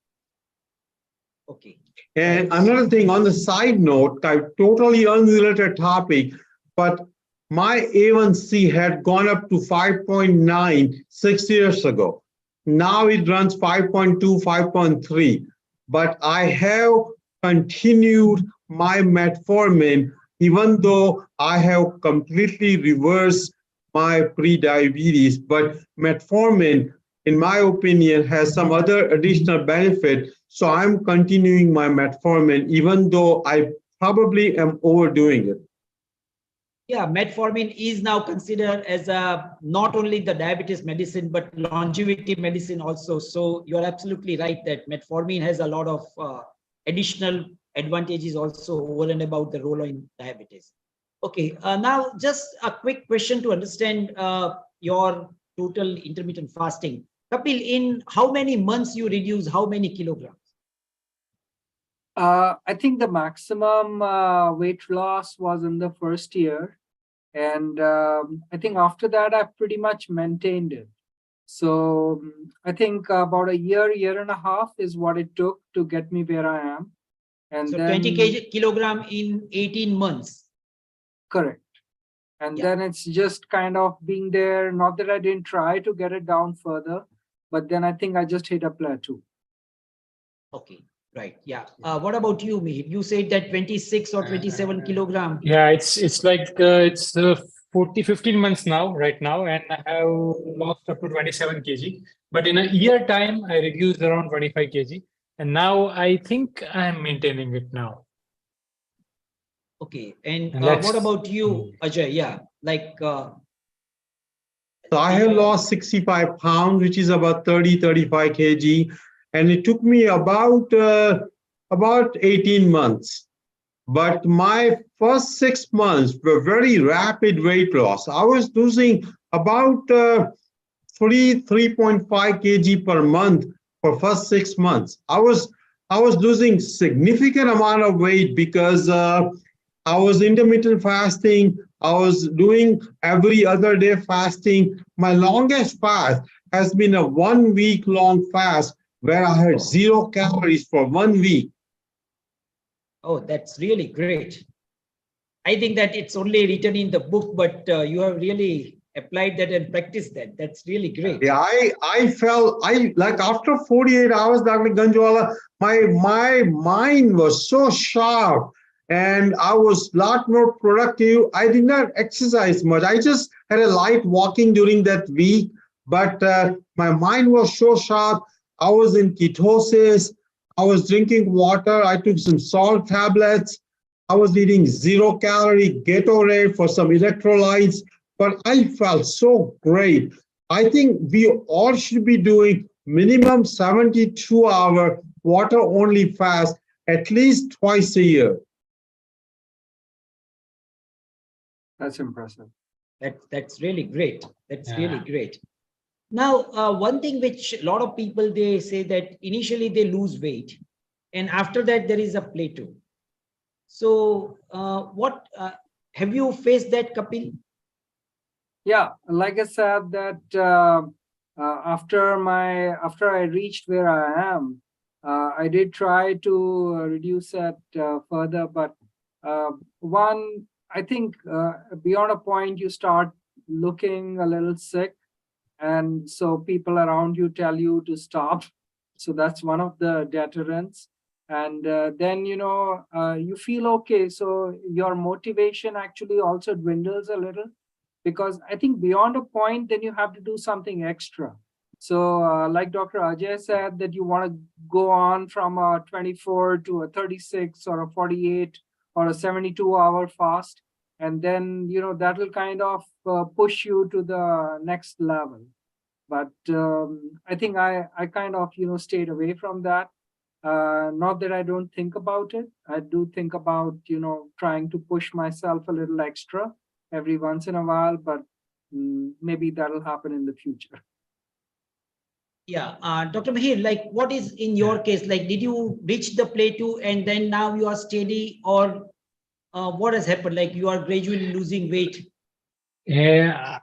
Okay. And another thing on the side note, totally unrelated topic, but my A1C had gone up to 5.9 6 years ago. Now it runs 5.2, 5.3. But I have continued my metformin, even though I have completely reversed my pre-diabetes. But metformin, in my opinion, has some other additional benefit. So I'm continuing my metformin, even though I probably am overdoing it. Yeah, metformin is now considered as not only the diabetes medicine, but longevity medicine also. So you're absolutely right that metformin has a lot of additional advantages also over and about the role in diabetes. Okay, now just a quick question to understand your total intermittent fasting. Kapil, in how many months you reduce how many kilograms? I think the maximum weight loss was in the first year. And I think after that, I've pretty much maintained it. So I think about a year and a half is what it took to get me where I am. And so then 20 kilogram in 18 months. Correct. And then it's just kind of being there. Not that I didn't try to get it down further, but then I think I just hit a plateau. Okay. Right. Yeah. What about you, Mihir? You said that 26 or 27 kilogram. Yeah, it's like it's 15 months now, right now, and I have lost up to 27 kg. But in a year time, I reduced around 25 kg, and now I think I'm maintaining it now. Okay. And what about you, Ajay? Yeah, So I have lost 65 pounds, which is about 35 kg. And it took me about 18 months. But my first 6 months were very rapid weight loss. I was losing about 3.5 kg per month for first 6 months. I was losing significant amount of weight because I was intermittent fasting. I was doing every other day fasting. My longest fast has been a 1 week long fast where I had 0 calories for 1 week. Oh, that's really great. I think that it's only written in the book, but you have really applied that and practiced that. That's really great. Yeah, I felt like after 48 hours, Dr. Ganjwala, my mind was so sharp and I was a lot more productive. I did not exercise much. I just had a light walking during that week, but my mind was so sharp. I was in ketosis. I was drinking water. I took some salt tablets. I was eating 0-calorie Gatorade for some electrolytes, but I felt so great. I think we all should be doing minimum 72-hour water-only fast at least twice a year. That's impressive. That's really great. That's Yeah. really great. Now, one thing which a lot of people, they say that initially they lose weight and after that there is a plateau. So have you faced that, Kapil? Yeah, like I said, that after I reached where I am, I did try to reduce that further, but one, I think beyond a point you start looking a little sick, and so people around you tell you to stop. So that's one of the deterrents. And then you feel okay, so your motivation actually also dwindles a little, because I think beyond a point, then you have to do something extra. So like Dr. Aajay said, that you want to go on from a 24 to a 36 or a 48 or a 72-hour fast. And then, that will kind of push you to the next level. But I think I kind of, stayed away from that. Not that I don't think about it. I do think about, trying to push myself a little extra every once in a while, but maybe that'll happen in the future. Yeah, Dr. Mihir, like what is in your case? Like, did you reach the plateau and then now you are steady, or what has happened? Like you are gradually losing weight? Yeah,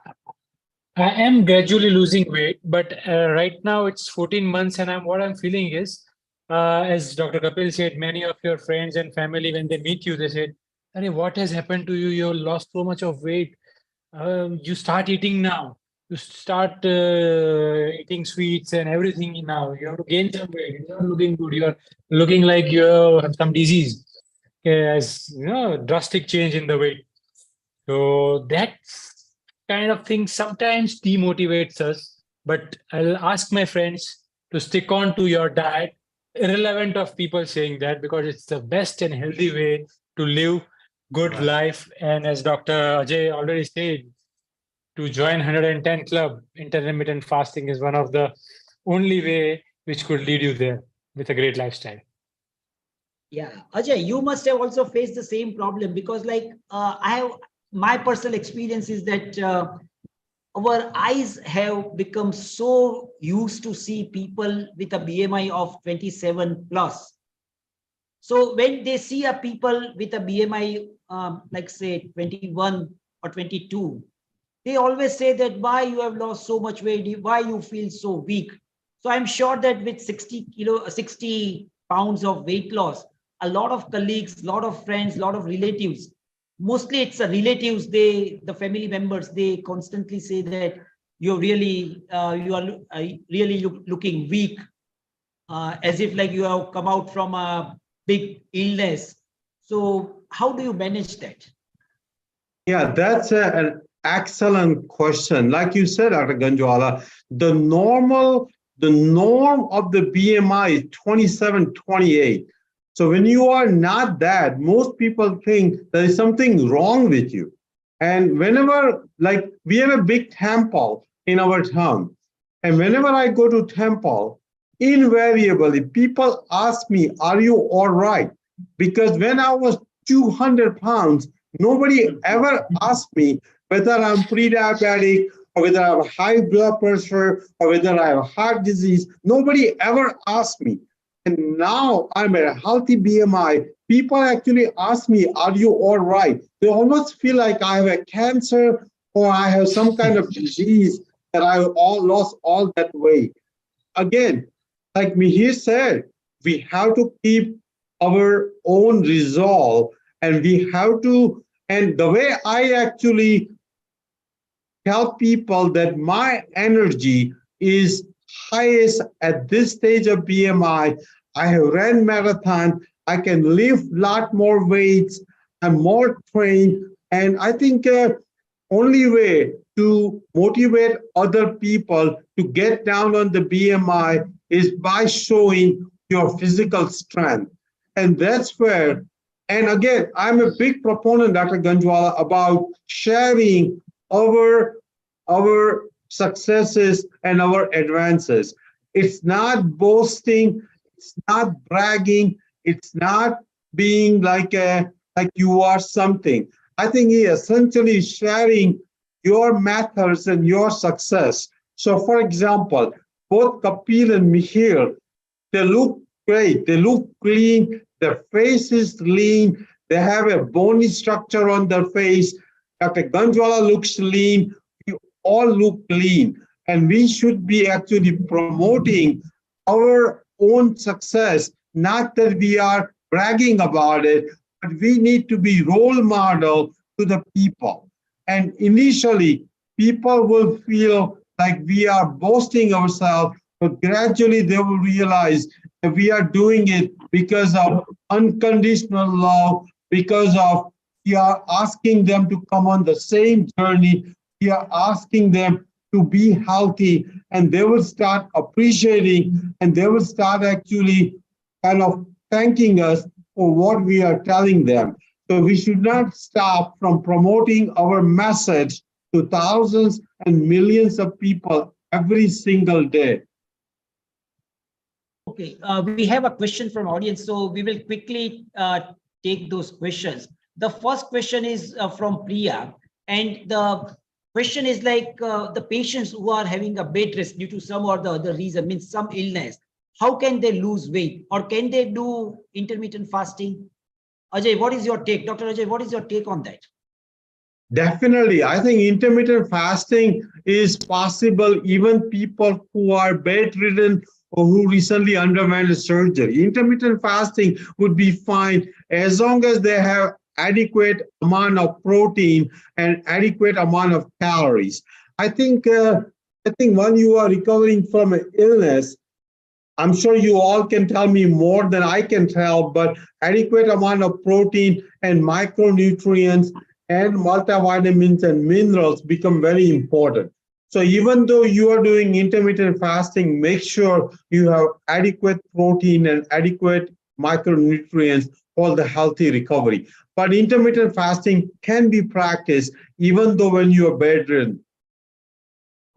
I am gradually losing weight, but right now it's 14 months, and what I'm feeling is, as Dr. Kapil said, many of your friends and family, when they meet you, they said, "Arey, what has happened to you? You lost so much of weight. You start eating now. You start eating sweets and everything now. You have to gain some weight. You're not looking good. You're looking like you have some disease. As drastic change in the weight." So that kind of thing sometimes demotivates us. But I'll ask my friends to stick on to your diet, irrelevant of people saying that, because it's the best and healthy way to live good life. And as Dr. Ajay already said, to join 110 Club, intermittent fasting is one of the only way which could lead you there with a great lifestyle. Yeah, Ajay, you must have also faced the same problem, because like my personal experience is that our eyes have become so used to see people with a BMI of 27 plus. So when they see a people with a BMI, like say 21 or 22, they always say that why you have lost so much weight, why you feel so weak. So I'm sure that with 60 pounds of weight loss, a lot of colleagues, a lot of friends, a lot of relatives, mostly it's the relatives, the family members, they constantly say that you are really looking weak, as if like you have come out from a big illness. So how do you manage that? Yeah, that's an excellent question. Like you said, Dr. Ganjwala, the norm of the BMI is 27, 28. So when you are not that, most people think there is something wrong with you. And whenever, like, we have a big temple in our town, and whenever I go to temple, invariably people ask me, "Are you all right?" Because when I was 200 pounds, nobody ever asked me whether I'm pre-diabetic or whether I have high blood pressure or whether I have heart disease. Nobody ever asked me. And now I'm at a healthy BMI. People actually ask me, "Are you all right?" They almost feel like I have a cancer or I have some kind of disease that I lost all that weight. Again, like Mihir said, we have to keep our own resolve and we have to And the way I actually tell people that my energy is highest at this stage of BMI. I have ran marathon. I can lift a lot more weights. I'm more trained. And I think only way to motivate other people to get down on the BMI is by showing your physical strength. And that's where, and again, I'm a big proponent, Dr. Ganjwala, about sharing our successes and our advances. It's not boasting, it's not bragging, it's not being like you are something. I think he essentially is sharing your methods and your success. So for example, both Kapil and Mihir, they look great, they look clean, their face is lean, they have a bony structure on their face. Dr. Ganjwala looks lean, all look clean, and we should be actually promoting our own success, not that we are bragging about it, but we need to be role model to the people. And initially, people will feel like we are boasting ourselves, but gradually they will realize that we are doing it because of unconditional love, because of we are asking them to come on the same journey. We are asking them to be healthy, and they will start appreciating, and they will start actually kind of thanking us for what we are telling them. So we should not stop from promoting our message to thousands and millions of people every single day. Okay, we have a question from audience, so we will quickly take those questions. The first question is from Priya, and the question is like the patients who are having a bed rest due to some or the other reason, means some illness, how can they lose weight, or can they do intermittent fasting? Ajay, what is your take? Dr. Ajay, what is your take on that? Definitely. I think intermittent fasting is possible even people who are bedridden or who recently underwent a surgery. Intermittent fasting would be fine as long as they have adequate amount of protein and adequate amount of calories. I think when you are recovering from an illness, I'm sure you all can tell me more than I can tell, but adequate amount of protein and micronutrients and multivitamins and minerals become very important. So even though you are doing intermittent fasting, make sure you have adequate protein and adequate micronutrients for the healthy recovery. But intermittent fasting can be practiced even though when you are bedridden.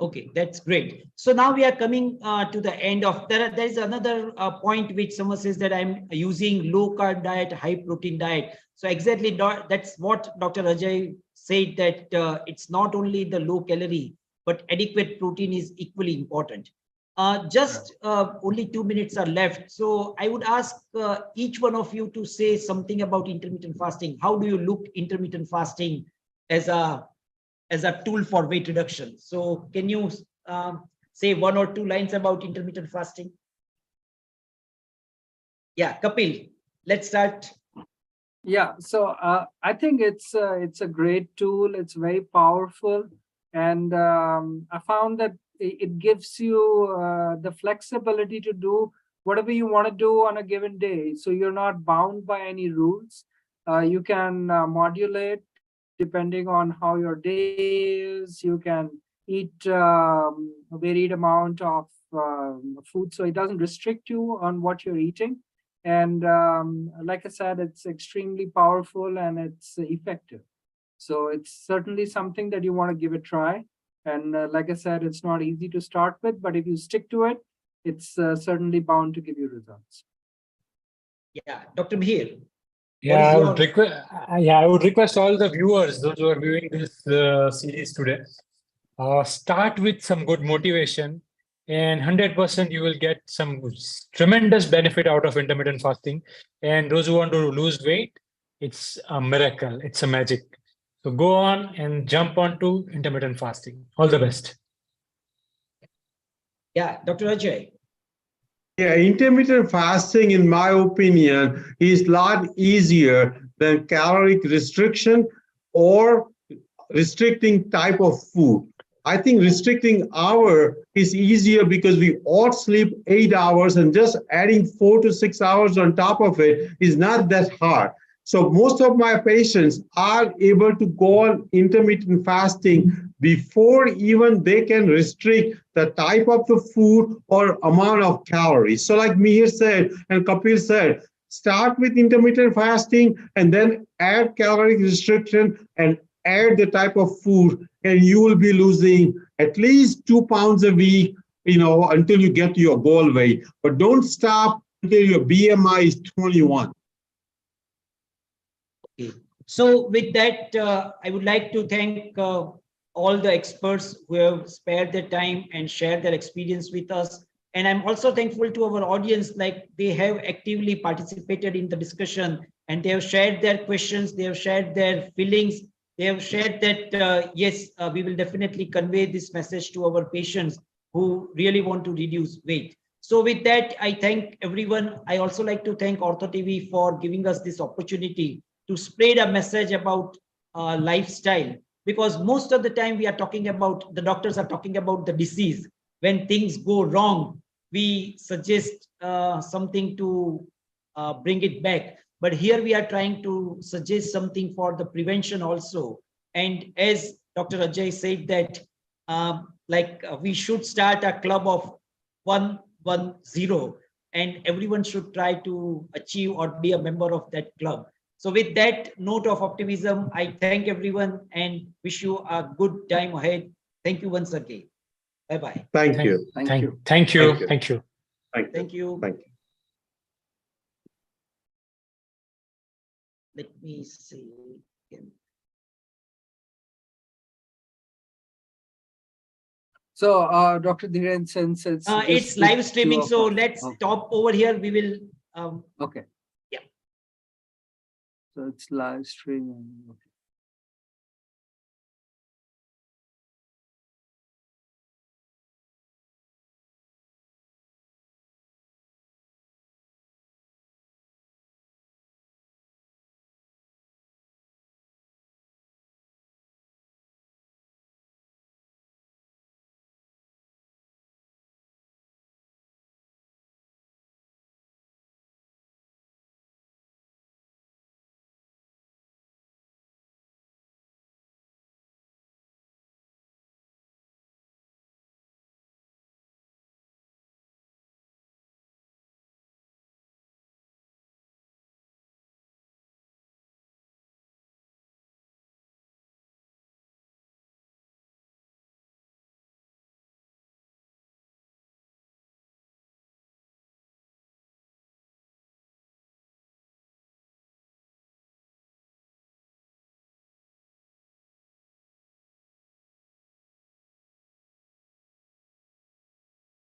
Okay, that's great. So now we are coming to the end of, there is another point which someone says that I'm using low carb diet, high protein diet. So exactly that's what Dr. Ajay said, that it's not only the low calorie, but adequate protein is equally important. Only 2 minutes are left. So I would ask each one of you to say something about intermittent fasting. How do you look intermittent fasting as a tool for weight reduction? So can you say 1 or 2 lines about intermittent fasting? Yeah, Kapil, let's start. Yeah, so I think it's a great tool. It's very powerful, and I found that it gives you the flexibility to do whatever you want to do on a given day. So you're not bound by any rules. You can modulate depending on how your day is. You can eat a varied amount of food, so it doesn't restrict you on what you're eating. And like I said, it's extremely powerful and it's effective. So it's certainly something that you want to give a try. And like I said, it's not easy to start with, but if you stick to it, it's certainly bound to give you results. Yeah, Dr. Mihir. Yeah, I would request all the viewers, those who are viewing this series today, start with some good motivation, and 100% you will get some tremendous benefit out of intermittent fasting. And those who want to lose weight, it's a miracle, it's a magic. So go on and jump onto intermittent fasting. All the best. Yeah, Dr. Ajay. Yeah, intermittent fasting, in my opinion, is a lot easier than caloric restriction. or restricting type of food. I think restricting hour is easier because we all sleep 8 hours, and just adding 4 to 6 hours on top of it is not that hard. So most of my patients are able to go on intermittent fasting before even they can restrict the type of the food or amount of calories. So like Mihir said and Kapil said, start with intermittent fasting and then add caloric restriction and add the type of food, and you will be losing at least 2 pounds a week, until you get to your goal weight. But don't stop until your BMI is 21. Okay. So with that, I would like to thank all the experts who have spared their time and shared their experience with us. And I'm also thankful to our audience, like they have actively participated in the discussion and they have shared their questions, they have shared their feelings, they have shared that, yes, we will definitely convey this message to our patients who really want to reduce weight. So with that, I thank everyone. I also like to thank OrthoTV for giving us this opportunity to spread a message about lifestyle, because most of the time we are talking about, the doctors are talking about the disease. When things go wrong, we suggest something to bring it back. But here we are trying to suggest something for the prevention also. And as Dr. Aajay said that, we should start a club of 110, and everyone should try to achieve or be a member of that club. So with that note of optimism, I thank everyone and wish you a good time ahead. Thank you once again. Bye-bye. Thank you. Thank you. Thank you. Thank you. Thank you. Thank you. Let me see again. So, Dr. Dhiren, since it's live streaming, so let's stop over here. We will. Okay. Yeah. So it's live streaming. Okay.